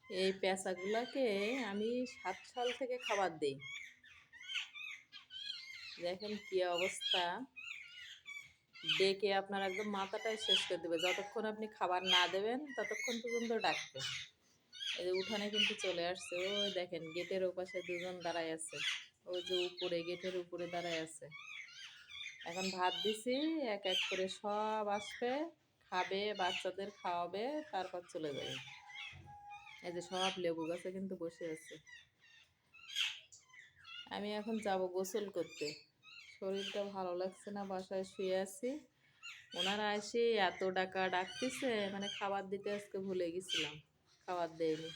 এই পেঁচাগুলাকে আমি 7 সাল থেকে খাবার দেই। দেখেন কি অবস্থা, ডেকে আপনার একদম মাথাটাই শেষ করে দেবে। যতক্ষণ আপনি খাবার না দেবেন ততক্ষণ পর্যন্ত ডাকবে। এই যে উঠানে কিন্তু চলে আসছে। ওই দেখেন গেটের ওপাশে দুজন দাঁড়ায় আছে। ওই যে উপরে গেটের উপরে দাঁড়ায় আছে। এখন ভাত দিছি, এক এক করে সব আসবে, খাবে, বাচ্চাদের খাওয়াবে, তারপর চলে যাবে। এই যে সব লেবু গাছে কিন্তু বসে আছে। আমি এখন যাব গোসল করতে। শরীরটা ভালো লাগছে না, বাসায় শুয়ে আছি। ওনারা এসে এত ডাকতেছে, মানে খাবার দিতে আজকে ভুলে গেছিলাম, খাবার দেয়নি।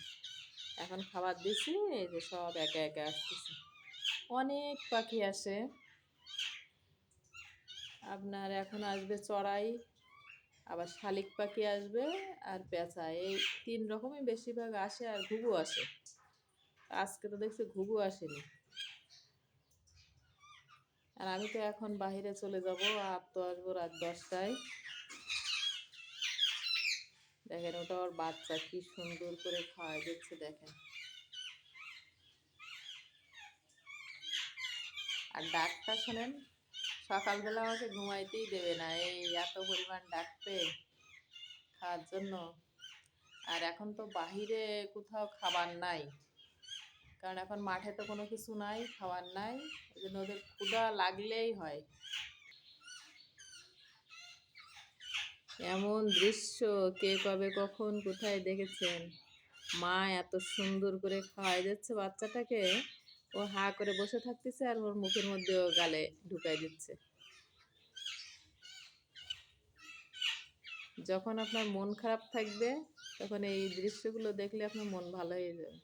এখন খাবার দিছি, এই যে সব একে একে আসতেছে। অনেক পাখি আসে আপনার, এখন আসবে চড়াই, আবার শালিক পাখি আসবে, আর পেঁচা, এই 3 রকমই বেশিরভাগ আসে, আর ঘুঘু আসে। আজকে তো দেখছি ঘুঘু আসেনি। আর আমি তো এখন বাইরে চলে যাব, আর তো আসবো রাত 10টায়। দেখেন ওটা ওর বাচ্চা কি সুন্দর করে খাওয়াই দিচ্ছে, দেখেন। আর ডাকটা শোনেন, সকালবেলা আমাকে ঘুমাইতেই দেবে না, এই এত পরিমাণ ডাকবে খাওয়ার জন্য। আর এখন তো বাহিরে কোথাও খাবার নাই, কারণ এখন মাঠে তো কোনো কিছু নাই, খাবার নাই, ওই জন্য ওদের ক্ষুধা লাগলেই হয়। এমন দৃশ্য কে কবে কখন কোথায় দেখেছেন? মা এত সুন্দর করে খাওয়াই দিচ্ছে বাচ্চাটাকে, ও হা করে বসে থাকতেছে, আর ওর মুখের মধ্যে ও গালে ঢুকাই দিচ্ছে। যখন আপনার মন খারাপ থাকবে, তখন এই দৃশ্যগুলো দেখলে আপনার মন ভালো হয়ে যাবে।